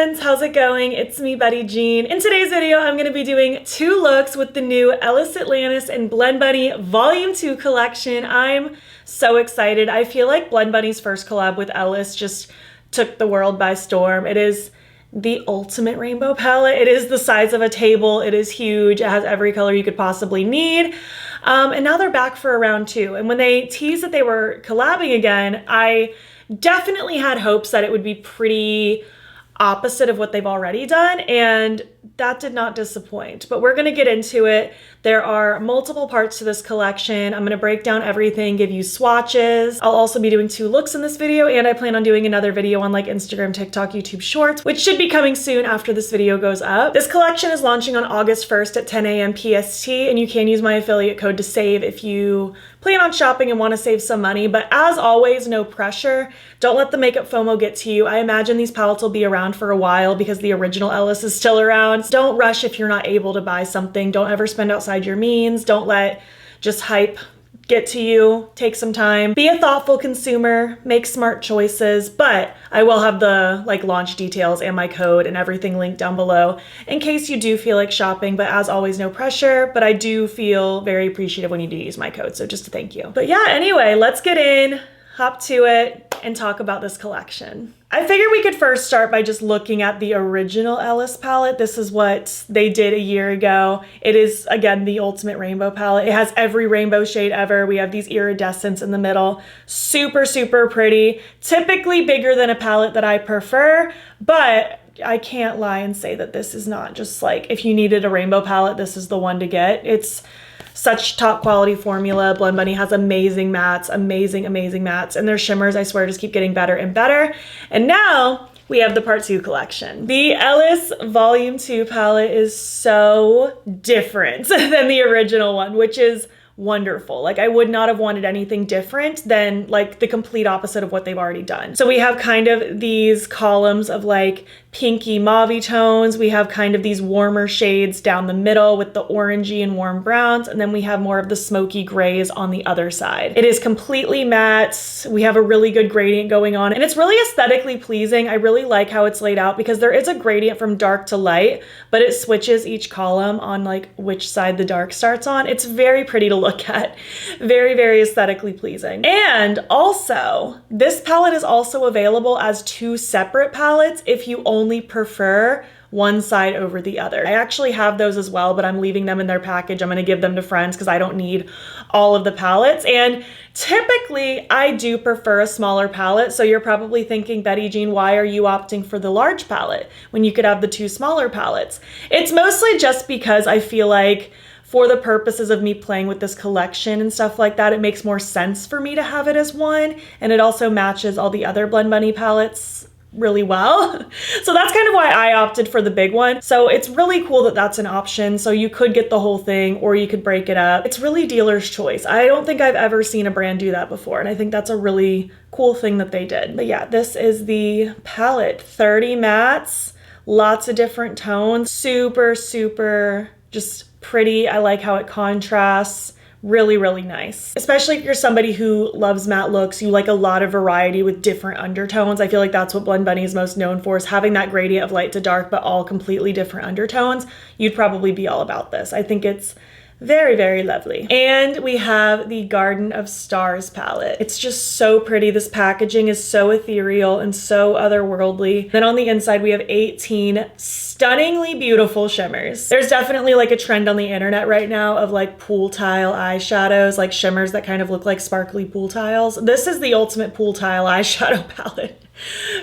friends, how's it going? It's me, Betty Jean. In today's video, I'm gonna be doing 2 looks with the new Ellis Atlantis and Blend Bunny Volume 2 collection. I'm so excited. I feel like Blend Bunny's first collab with Ellis just took the world by storm. It is the ultimate rainbow palette. It is the size of a table. It is huge. It has every color you could possibly need. And now they're back for a round 2. And when they teased that they were collabing again, I definitely had hopes that it would be pretty opposite of what they've already done, and that did not disappoint. But we're gonna get into it. There are multiple parts to this collection. I'm gonna break down everything, give you swatches. I'll also be doing 2 looks in this video, and I plan on doing another video on like Instagram, TikTok, YouTube Shorts, which should be coming soon after this video goes up. This collection is launching on August 1st at 10 a.m. PST, and you can use my affiliate code to save if you plan on shopping and want to save some money. But as always, no pressure. Don't let the makeup FOMO get to you. I imagine these palettes will be around for a while because the original Ellis is still around. Don't rush if you're not able to buy something. Don't ever spend outside your means. Don't let just hype get to you. Take some time. Be a thoughtful consumer. Make smart choices. But I will have the launch details and my code and everything linked down below in case you do feel like shopping. But as always, no pressure. But I do feel very appreciative when you do use my code. So just a thank you. But yeah, anyway, let's get in, hop to it, and talk about this collection. I figured we could first start by just looking at the original Ellis palette. This is what they did a year ago. It is, again, the ultimate rainbow palette. It has every rainbow shade ever. We have these iridescents in the middle. Super, super pretty. Typically bigger than a palette that I prefer, but I can't lie and say that this is not just like, if you needed a rainbow palette, this is the one to get. It's such top quality formula. Blend Bunny has amazing mattes, amazing mattes, and their shimmers, I swear, just keep getting better and better. And now we have the part 2 collection. The Ellis Volume 2 palette is so different than the original one, which is wonderful. Like, I would not have wanted anything different than like the complete opposite of what they've already done. So we have kind of these columns of like pinky mauve tones. We have kind of these warmer shades down the middle with the orangey and warm browns. And then we have more of the smoky grays on the other side. It is completely matte. We have a really good gradient going on, and it's really aesthetically pleasing. I really like how it's laid out because there is a gradient from dark to light, but it switches each column on like which side the dark starts on. It's very pretty to look at. Very, very aesthetically pleasing. And also, this palette is also available as 2 separate palettes if you only prefer one side over the other. I actually have those as well, but I'm leaving them in their package. I'm gonna give them to friends because I don't need all of the palettes. And typically, I do prefer a smaller palette. So you're probably thinking, Betty Jean, why are you opting for the large palette when you could have the 2 smaller palettes? It's mostly just because I feel like for the purposes of me playing with this collection and stuff like that, it makes more sense for me to have it as one. And it also matches all the other Blend Bunny palettes really well. So that's kind of why I opted for the big one. So it's really cool that that's an option. So you could get the whole thing or you could break it up. It's really dealer's choice. I don't think I've ever seen a brand do that before. And I think that's a really cool thing that they did. But yeah, this is the palette. 30 mattes, lots of different tones. Super, super just pretty. I like how it contrasts. Really, really nice. Especially if you're somebody who loves matte looks, you like a lot of variety with different undertones. I feel like that's what Blend Bunny is most known for, is having that gradient of light to dark, but all completely different undertones. You'd probably be all about this. I think it's very, very lovely. And we have the Garden of Stars palette. It's just so pretty. This packaging is so ethereal and so otherworldly. Then on the inside, we have 18 stunningly beautiful shimmers. There's definitely like a trend on the internet right now of like pool tile eyeshadows, like shimmers that kind of look like sparkly pool tiles. This is the ultimate pool tile eyeshadow palette.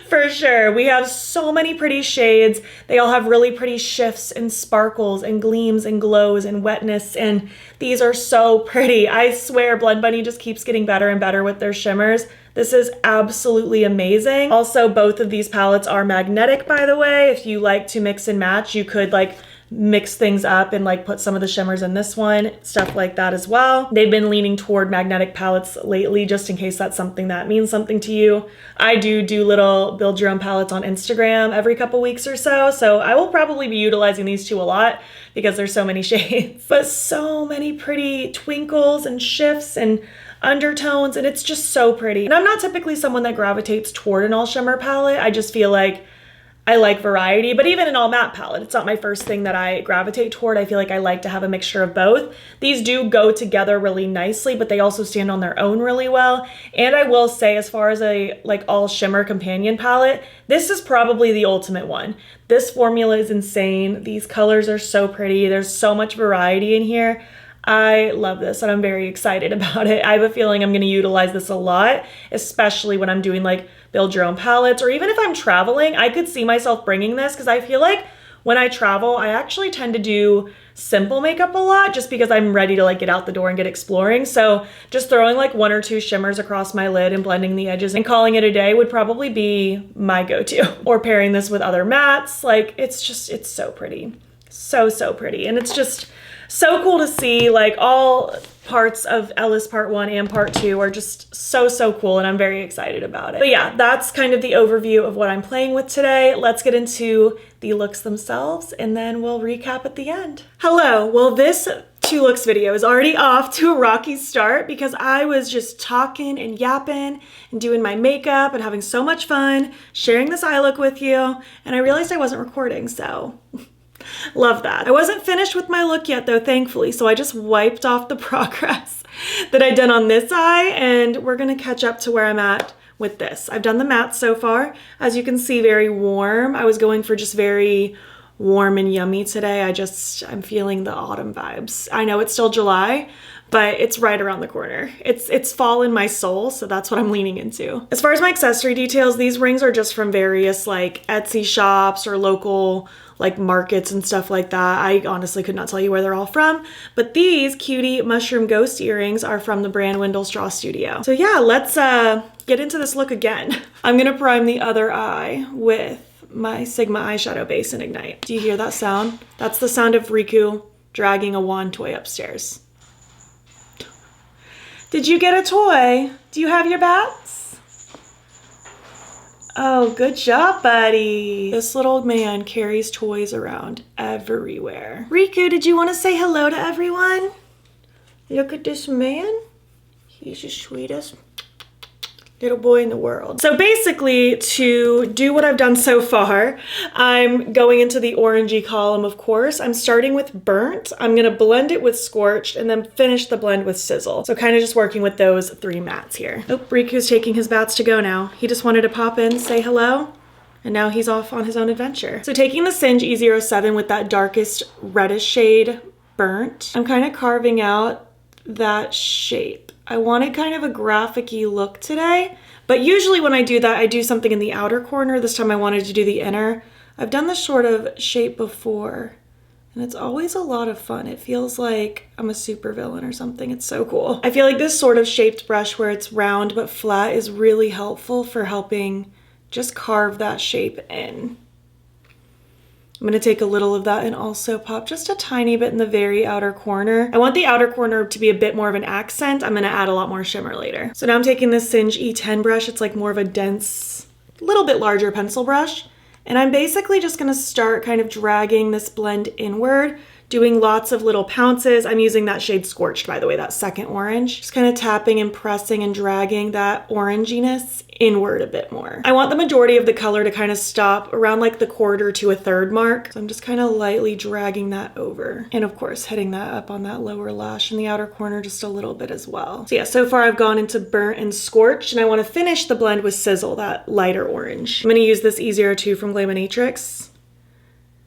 For sure. We have so many pretty shades. They all have really pretty shifts and sparkles and gleams and glows and wetness, and these are so pretty. I swear Blend Bunny just keeps getting better and better with their shimmers. This is absolutely amazing. Also, both of these palettes are magnetic, by the way. If you like to mix and match, you could like mix things up and like put some of the shimmers in this one, stuff like that as well. They've been leaning toward magnetic palettes lately, just in case that's something that means something to you. I do little build your own palettes on Instagram every couple weeks or so, so I will probably be utilizing these 2 a lot because there's so many shades. But so many pretty twinkles and shifts and undertones, and it's just so pretty. And I'm not typically someone that gravitates toward an all shimmer palette. I just feel like I like variety, but even an all matte palette, it's not my first thing that I gravitate toward. I feel like I like to have a mixture of both. These do go together really nicely, but they also stand on their own really well. And I will say, as far as a like all shimmer companion palette, this is probably the ultimate one. This formula is insane. These colors are so pretty. There's so much variety in here. I love this and I'm very excited about it. I have a feeling I'm going to utilize this a lot, especially when I'm doing like build your own palettes, or even if I'm traveling. I could see myself bringing this because I feel like when I travel, I actually tend to do simple makeup a lot just because I'm ready to like get out the door and get exploring. So just throwing like 1 or 2 shimmers across my lid and blending the edges and calling it a day would probably be my go-to. Or pairing this with other mattes. Like it's so pretty. So pretty. And it's just so cool to see. Like all parts of Ellis part 1 and part 2 are just so cool, and I'm very excited about it. But yeah, that's kind of the overview of what I'm playing with today. Let's get into the looks themselves and then we'll recap at the end. Hello, well this 2 looks video is already off to a rocky start because I was just talking and yapping and doing my makeup and having so much fun sharing this eye look with you, and I realized I wasn't recording, so love that. I wasn't finished with my look yet though, thankfully, so I just wiped off the progress that I'd done on this eye, and we're gonna catch up to where I'm at with this. I've done the matte so far. As you can see, very warm. I was going for just very warm and yummy today. I'm feeling the autumn vibes. I know it's still July, but it's right around the corner. It's fall in my soul, so that's what I'm leaning into. As far as my accessory details, these rings are just from various like Etsy shops or local like markets and stuff like that. I honestly could not tell you where they're all from, but these cutie mushroom ghost earrings are from the brand Windlestraw Studio. So yeah, let's get into this look again. I'm gonna prime the other eye with my Sigma eyeshadow base and Ignite. Do you hear that sound? That's the sound of Riku dragging a wand toy upstairs. Did you get a toy? Do you have your bats? Oh, good job, buddy. This little man carries toys around everywhere. Riku, did you want to say hello to everyone? Look at this man. He's the sweetest little boy in the world. So basically, to do what I've done so far, I'm going into the orangey column, of course. I'm starting with burnt. I'm gonna blend it with scorched and then finish the blend with sizzle. So kind of just working with those 3 mattes here. Oh, Riku's taking his bats to go now. He just wanted to pop in, say hello, and now he's off on his own adventure. So taking the Singe E07 with that darkest reddish shade burnt, I'm kind of carving out that shape. I wanted kind of a graphic-y look today, but usually when I do that, I do something in the outer corner. This time I wanted to do the inner. I've done this sort of shape before, and it's always a lot of fun. It feels like I'm a supervillain or something. It's so cool. I feel like this sort of shaped brush where it's round but flat is really helpful for helping just carve that shape in. I'm gonna take a little of that and also pop just a tiny bit in the very outer corner. I want the outer corner to be a bit more of an accent. I'm gonna add a lot more shimmer later. So now I'm taking this Singe E10 brush. It's like more of a dense, little bit larger pencil brush. And I'm basically just gonna start kind of dragging this blend inward, doing lots of little pounces. I'm using that shade Scorched, by the way, that second orange. Just kind of tapping and pressing and dragging that oranginess inward a bit more. I want the majority of the color to kind of stop around like the 1/4 to 1/3 mark. So I'm just kind of lightly dragging that over. And of course, hitting that up on that lower lash in the outer corner just a little bit as well. So yeah, so far I've gone into burnt and scorched, and I want to finish the blend with sizzle, that lighter orange. I'm going to use this E02 from Glaminatrix.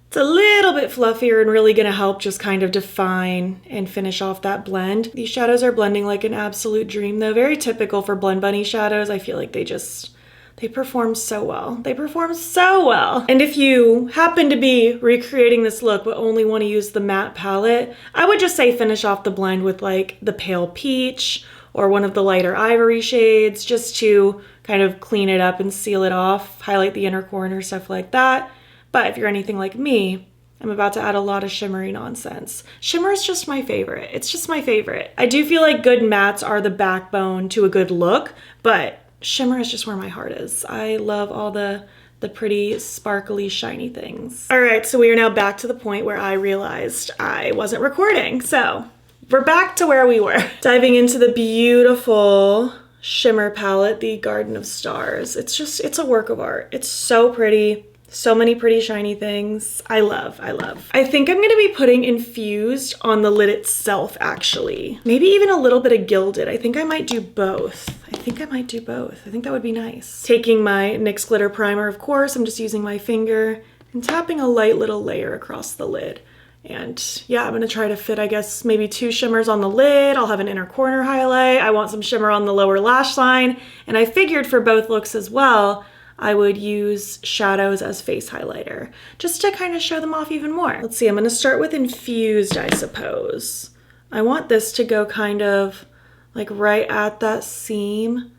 It's a little bit fluffier and really gonna help just kind of define and finish off that blend. These shadows are blending like an absolute dream though. Very typical for Blend Bunny shadows. I feel like they perform so well. They perform so well. And if you happen to be recreating this look but only want to use the matte palette, I would just say finish off the blend with like the pale peach or one of the lighter ivory shades just to kind of clean it up and seal it off, highlight the inner corner, stuff like that. But if you're anything like me, I'm about to add a lot of shimmery nonsense. Shimmer is just my favorite. It's just my favorite. I do feel like good mattes are the backbone to a good look, but shimmer is just where my heart is. I love all the pretty sparkly shiny things. All right, so we are now back to the point where I realized I wasn't recording. So we're back to where we were. Diving into the beautiful shimmer palette, the Garden of Stars. It's a work of art. It's so pretty. So many pretty shiny things. I love, I love. I think I'm gonna be putting infused on the lid itself, actually. Maybe even a little bit of gilded. I think I might do both. I think that would be nice. Taking my NYX glitter primer, of course, I'm just using my finger and tapping a light little layer across the lid. And yeah, I'm gonna try to fit, I guess, maybe 2 shimmers on the lid. I'll have an inner corner highlight. I want some shimmer on the lower lash line. And I figured for both looks as well, I would use shadows as face highlighter, just to kind of show them off even more. Let's see, I'm gonna start with infused, I suppose. I want this to go kind of like right at that seam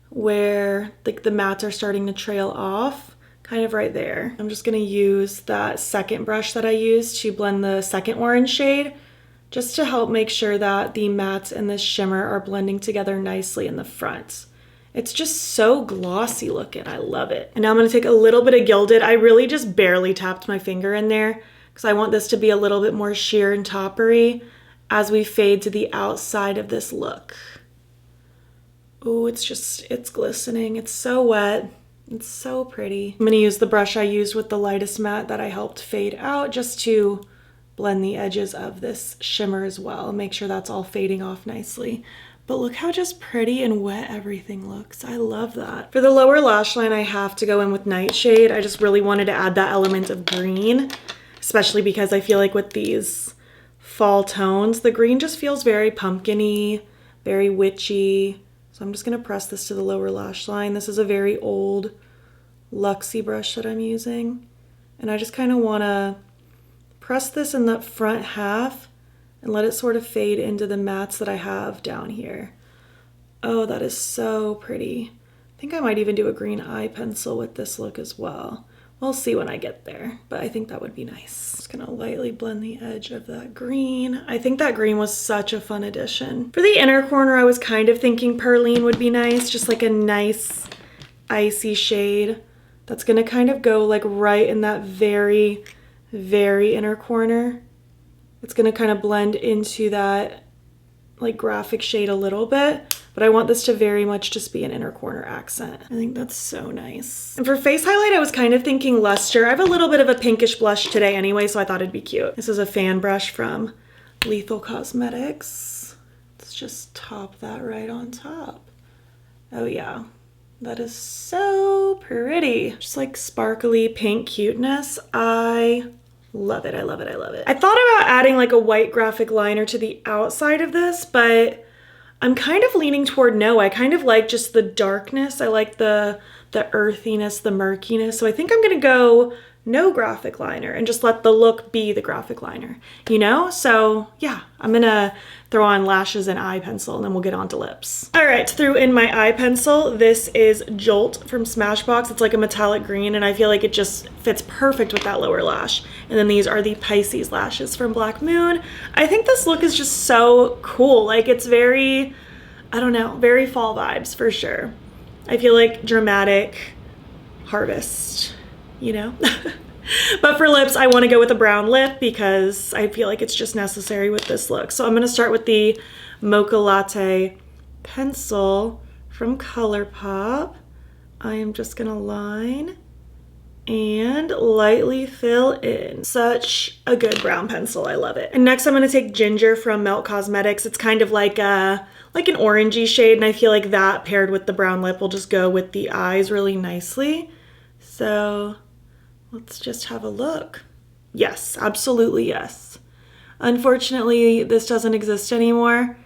where like the mattes are starting to trail off, kind of right there. I'm just gonna use that second brush that I used to blend the second orange shade, just to help make sure that the mattes and this shimmer are blending together nicely in the front. It's just so glossy looking. I love it. And now I'm gonna take a little bit of gilded. I really just barely tapped my finger in there because I want this to be a little bit more sheer and toppery as we fade to the outside of this look. Oh, it's glistening. It's so wet. It's so pretty. I'm gonna use the brush I used with the lightest matte that I helped fade out just to blend the edges of this shimmer as well. Make sure that's all fading off nicely. But look how just pretty and wet everything looks. I love that. For the lower lash line, I have to go in with Nightshade. I just really wanted to add that element of green, especially because I feel like with these fall tones, the green just feels very pumpkin-y, very witchy. So I'm just gonna press this to the lower lash line. This is a very old Luxie brush that I'm using. And I just kind of wanna press this in the front half and let it sort of fade into the mattes that I have down here. Oh, that is so pretty. I think I might even do a green eye pencil with this look as well. We'll see when I get there, but I think that would be nice. Just gonna lightly blend the edge of that green. I think that green was such a fun addition. For the inner corner, I was kind of thinking Perline would be nice, just like a nice icy shade. That's gonna kind of go like right in that very, very inner corner. It's gonna kind of blend into that like graphic shade a little bit, but I want this to very much just be an inner corner accent. I think that's so nice. And for face highlight, I was kind of thinking Luster. I have a little bit of a pinkish blush today anyway, so I thought it'd be cute. This is a fan brush from Lethal Cosmetics. Let's just top that right on top. Oh yeah, that is so pretty. Just like sparkly pink cuteness. I love it, I love it, I love it. I thought about adding like a white graphic liner to the outside of this, but I'm kind of leaning toward no. I kind of like just the darkness. I like the earthiness, the murkiness. So I think I'm gonna go no graphic liner and just let the look be the graphic liner, you know? So yeah, I'm gonna throw on lashes and eye pencil and then we'll get on to lips. All right, threw in my eye pencil. This is Jolt from Smashbox. It's like a metallic green and I feel like it just fits perfect with that lower lash. And then these are the Pisces lashes from Black Moon. I think this look is just so cool. Like it's very, I don't know, very fall vibes for sure. I feel like dramatic harvest, you know? But for lips, I want to go with a brown lip because I feel like it's just necessary with this look. So I'm going to start with the Mocha Latte pencil from ColourPop. I am just going to line and lightly fill in. Such a good brown pencil. I love it. And next I'm going to take Ginger from Melt Cosmetics. It's kind of like an orangey shade, and I feel like that paired with the brown lip will just go with the eyes really nicely. So let's just have a look. Yes, absolutely yes. Unfortunately, this doesn't exist anymore.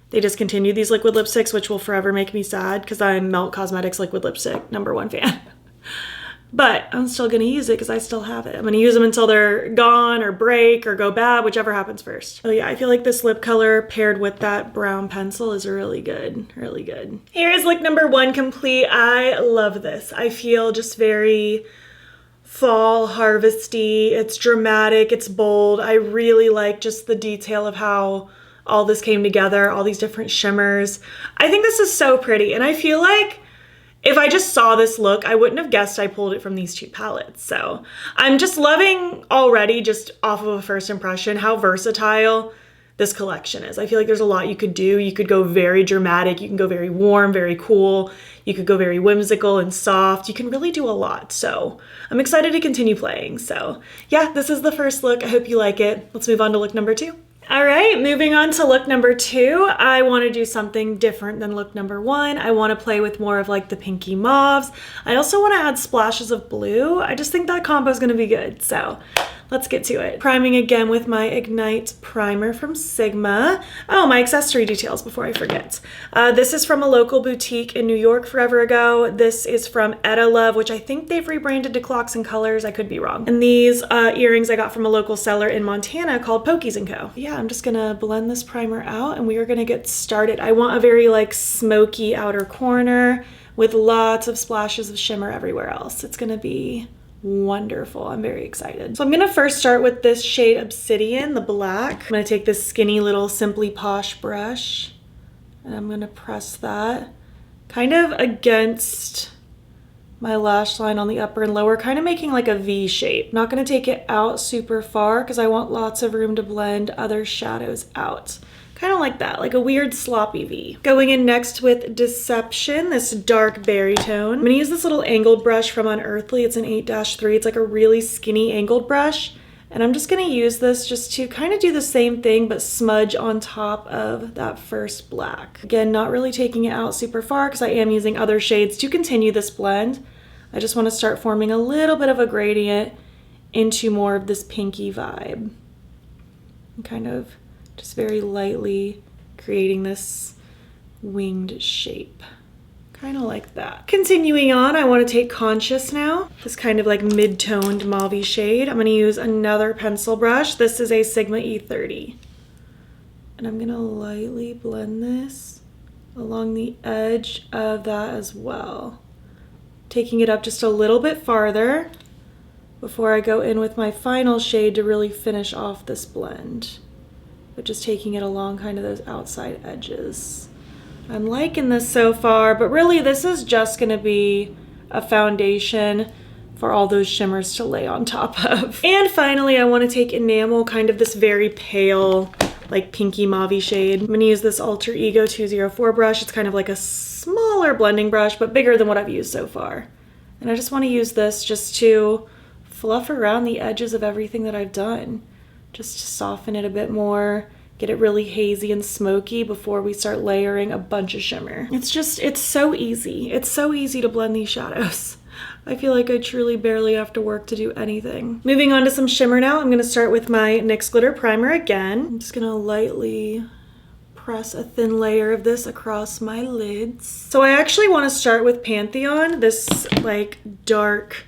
They discontinued these liquid lipsticks, which will forever make me sad because I'm Melt Cosmetics liquid lipstick #1 fan. But I'm still gonna use it because I still have it. I'm gonna use them until they're gone or break or go bad, whichever happens first. Oh yeah, I feel like this lip color paired with that brown pencil is really good, really good. Here is look #1 complete. I love this. I feel just very fall harvesty. It's dramatic, it's bold. I really like just the detail of how all this came together, all these different shimmers. I think this is so pretty, and I feel like if I just saw this look, I wouldn't have guessed I pulled it from these two palettes. So I'm just loving already, just off of a first impression, how versatile this collection is. I feel like there's a lot you could do. You could go very dramatic, you can go very warm, very cool, you could go very whimsical and soft. You can really do a lot. So I'm excited to continue playing. So yeah, this is the first look. I hope you like it. Let's move on to look number 2. All right, moving on to look number 2. I want to do something different than look number 1. I want to play with more of like the pinky mauves. I also want to add splashes of blue. I just think that combo is going to be good. So let's get to it. Priming again with my Ignite primer from Sigma. Oh, my accessory details before I forget. This is from a local boutique in New York forever ago. This is from Etta Love, which I think they've rebranded to Clocks and Colors. I could be wrong. And these earrings I got from a local seller in Montana called Pokies & Co. Yeah, I'm just gonna blend this primer out and we are gonna get started. I want a very like smoky outer corner with lots of splashes of shimmer everywhere else. It's gonna be wonderful. I'm very excited. So I'm gonna first start with this shade Obsidian, the black. I'm gonna take this skinny little Simply Posh brush and I'm gonna press that kind of against my lash line on the upper and lower, kind of making like a V shape. Not gonna take it out super far because I want lots of room to blend other shadows out. Kind of like that, like a weird sloppy V. Going in next with Deception, this dark berry tone. I'm gonna use this little angled brush from Unearthly. It's an 8-3. It's like a really skinny angled brush. And I'm just gonna use this just to kind of do the same thing, but smudge on top of that first black. Again, not really taking it out super far because I am using other shades to continue this blend. I just wanna start forming a little bit of a gradient into more of this pinky vibe. And kind of just very lightly creating this winged shape. Kind of like that. Continuing on, I want to take Conscious now. This kind of like mid-toned mauve shade. I'm going to use another pencil brush. This is a Sigma E30. And I'm going to lightly blend this along the edge of that as well. Taking it up just a little bit farther before I go in with my final shade to really finish off this blend. But just taking it along kind of those outside edges. I'm liking this so far, but really this is just gonna be a foundation for all those shimmers to lay on top of. And finally, I wanna take Enamel, kind of this very pale, like pinky mauve shade. I'm gonna use this Alter Ego 204 brush. It's kind of like a smaller blending brush, but bigger than what I've used so far. And I just wanna use this just to fluff around the edges of everything that I've done. Just to soften it a bit more, get it really hazy and smoky before we start layering a bunch of shimmer. It's so easy. It's so easy to blend these shadows. I feel like I truly barely have to work to do anything. Moving on to some shimmer now, I'm gonna start with my NYX Glitter Primer again. I'm just gonna lightly press a thin layer of this across my lids. So I actually wanna start with Pantheon, this like dark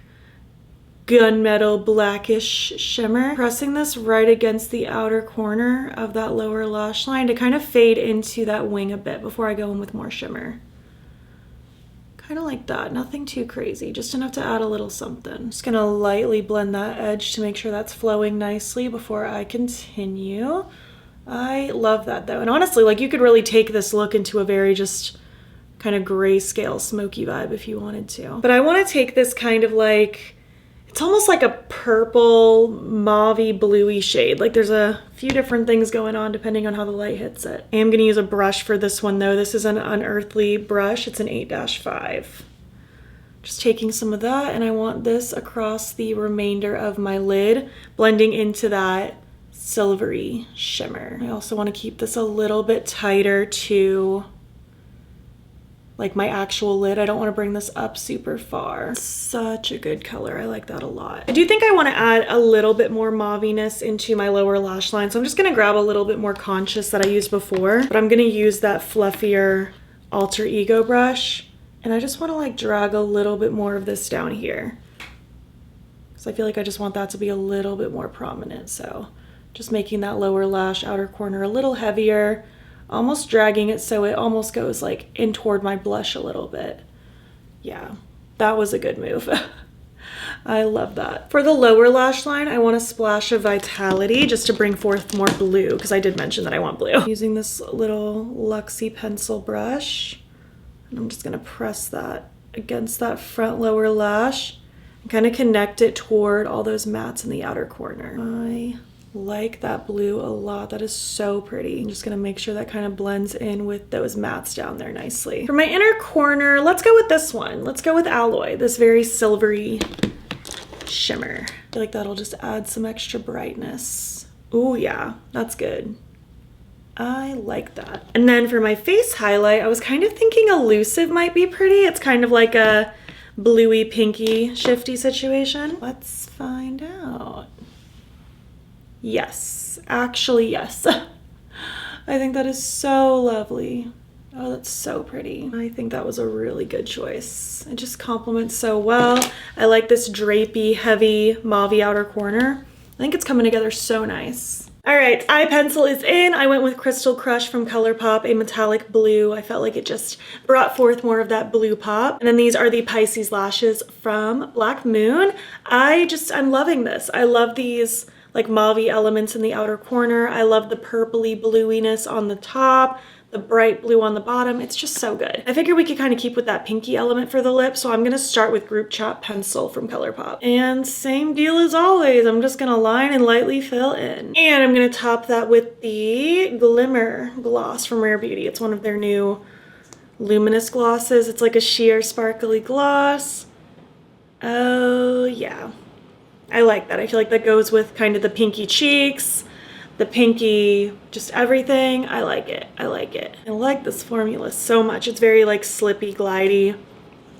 gunmetal blackish shimmer. Pressing this right against the outer corner of that lower lash line to kind of fade into that wing a bit before I go in with more shimmer. Kind of like that, nothing too crazy, just enough to add a little something. Just gonna lightly blend that edge to make sure that's flowing nicely before I continue. I love that though, and honestly, like you could really take this look into a very just kind of grayscale smoky vibe if you wanted to. But I want to take this kind of like, it's almost like a purple, mauvey, bluey shade. Like there's a few different things going on depending on how the light hits it. I am gonna use a brush for this one though. This is an Unearthly brush. It's an 8-5. Just taking some of that, and I want this across the remainder of my lid, blending into that silvery shimmer. I also want to keep this a little bit tighter to like my actual lid. I don't want to bring this up super far. Such a good color. I like that a lot. I do think I want to add a little bit more mauviness into my lower lash line. So I'm just going to grab a little bit more Conscious that I used before, but I'm going to use that fluffier Alter Ego brush. And I just want to like drag a little bit more of this down here. So I feel like I just want that to be a little bit more prominent. So just making that lower lash outer corner a little heavier, almost dragging it so it almost goes like in toward my blush a little bit. Yeah, that was a good move. I love that. For the lower lash line, I want a splash of Vitality just to bring forth more blue, because I did mention that I want blue. Using this little Luxie pencil brush, and I'm just gonna press that against that front lower lash and kind of connect it toward all those mattes in the outer corner. I like that blue a lot. That is so pretty. I'm just gonna make sure that kind of blends in with those mattes down there nicely. For my inner corner, let's go with this one. Let's go with Alloy, this very silvery shimmer. I feel like that'll just add some extra brightness. Ooh, yeah, that's good. I like that. And then for my face highlight, I was kind of thinking Elusive might be pretty. It's kind of like a bluey, pinky, shifty situation. Let's find out. Yes, actually, yes. I think that is so lovely. Oh, that's so pretty. I think that was a really good choice. It just complements so well. I like this drapey, heavy, mauve outer corner. I think it's coming together so nice. All right, eye pencil is in. I went with Crystal Crush from ColourPop, a metallic blue. I felt like it just brought forth more of that blue pop. And then these are the Pisces lashes from Black Moon. I'm loving this. I love these like mauve elements in the outer corner. I love the purpley bluiness on the top, the bright blue on the bottom. It's just so good. I figured we could kind of keep with that pinky element for the lip, so I'm gonna start with Group Chat Pencil from ColourPop. And same deal as always, I'm just gonna line and lightly fill in. And I'm gonna top that with the Glimmer Gloss from Rare Beauty. It's one of their new luminous glosses. It's like a sheer sparkly gloss. Oh yeah, I like that. I feel like that goes with kind of the pinky cheeks, the pinky, just everything. I like it. I like it. I like this formula so much. It's very like slippy, glidey.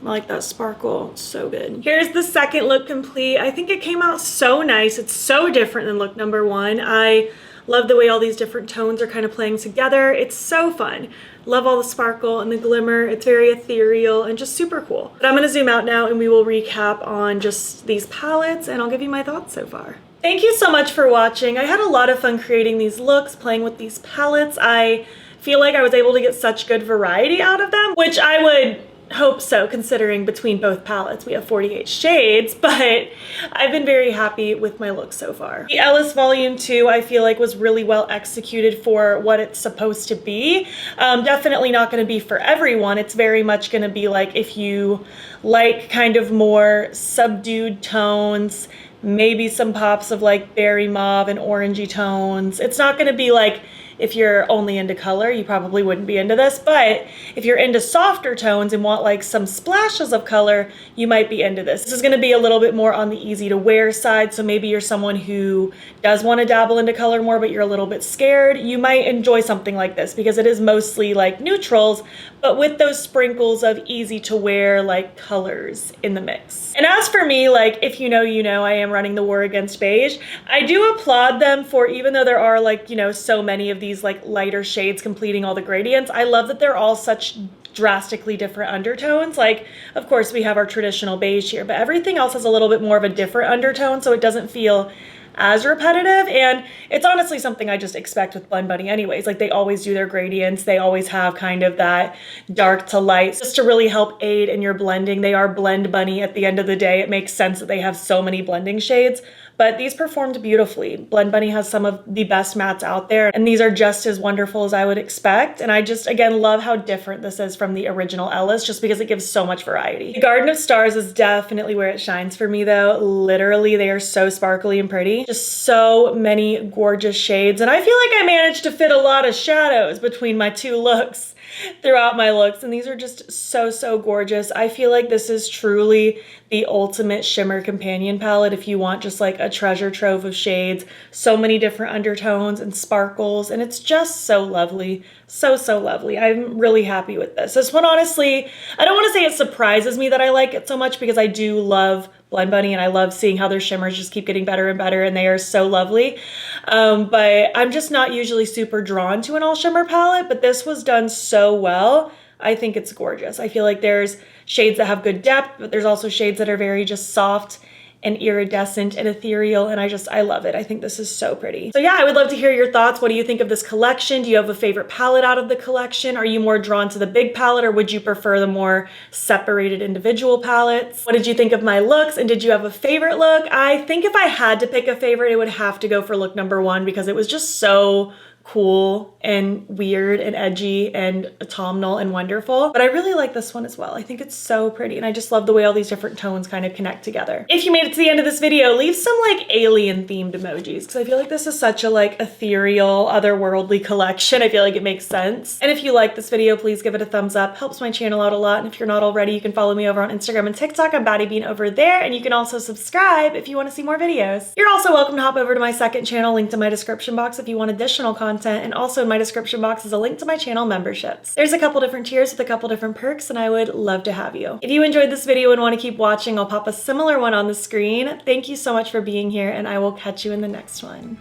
I like that sparkle. It's so good. Here's the second look complete. I think it came out so nice. It's so different than look number one. I love the way all these different tones are kind of playing together. It's so fun. Love all the sparkle and the glimmer. It's very ethereal and just super cool. But I'm gonna zoom out now and we will recap on just these palettes and I'll give you my thoughts so far. Thank you so much for watching. I had a lot of fun creating these looks, playing with these palettes. I feel like I was able to get such good variety out of them, which I would hope so, considering between both palettes we have 48 shades, but I've been very happy with my look so far. The Ellis Volume 2 I feel like was really well executed for what it's supposed to be. Definitely not going to be for everyone. It's very much going to be like if you like kind of more subdued tones, maybe some pops of like berry mauve and orangey tones. It's not going to be like, if you're only into color, you probably wouldn't be into this, but if you're into softer tones and want like some splashes of color, you might be into this. This is gonna be a little bit more on the easy to wear side, so maybe you're someone who does want to dabble into color more, but you're a little bit scared. You might enjoy something like this because it is mostly like neutrals, but with those sprinkles of easy to wear like colors in the mix. And as for me, like if you know, you know, I am running the war against beige. I do applaud them for, even though there are like, you know, so many of these like lighter shades completing all the gradients, I love that they're all such drastically different undertones. Like, of course we have our traditional beige here, but everything else has a little bit more of a different undertone, so it doesn't feel as repetitive. And it's honestly something I just expect with Blend Bunny anyways. Like they always do their gradients. They always have kind of that dark to light just to really help aid in your blending. They are Blend Bunny at the end of the day. It makes sense that they have so many blending shades, but these performed beautifully. Blend Bunny has some of the best mattes out there, and these are just as wonderful as I would expect. And I just, again, love how different this is from the original Ellis, just because it gives so much variety. The Garden of Stars is definitely where it shines for me though. Literally, they are so sparkly and pretty. Just so many gorgeous shades. And I feel like I managed to fit a lot of shadows between my two looks throughout my looks, and these are just so gorgeous. I feel like this is truly the ultimate shimmer companion palette if you want just like a treasure trove of shades, so many different undertones and sparkles, and it's just so lovely. So lovely. I'm really happy with this. This one, honestly, I don't want to say it surprises me that I like it so much because I do love Blend Bunny and I love seeing how their shimmers just keep getting better and better, and they are so lovely. But I'm just not usually super drawn to an all shimmer palette, but this was done so well. I think it's gorgeous. I feel like there's shades that have good depth, but there's also shades that are very just soft and iridescent and ethereal, and I love it. I think this is so pretty. So yeah, I would love to hear your thoughts. What do you think of this collection? Do you have a favorite palette out of the collection? Are you more drawn to the big palette, or would you prefer the more separated individual palettes? What did you think of my looks, and did you have a favorite look? I think if I had to pick a favorite, it would have to go for look number one because it was just so cool and weird and edgy and autumnal and wonderful. But I really like this one as well. I think it's so pretty, and I just love the way all these different tones kind of connect together. If you made it to the end of this video, leave some like alien themed emojis, because I feel like this is such a like ethereal, otherworldly collection. I feel like it makes sense. And if you like this video, please give it a thumbs up. Helps my channel out a lot. And if you're not already, you can follow me over on Instagram and TikTok. I'm BATTYBEAN over there, and you can also subscribe if you want to see more videos. You're also welcome to hop over to my second channel, linked in my description box if you want additional content, and also in my description box is a link to my channel memberships. There's a couple different tiers with a couple different perks, and I would love to have you. If you enjoyed this video and want to keep watching, I'll pop a similar one on the screen. Thank you so much for being here, and I will catch you in the next one.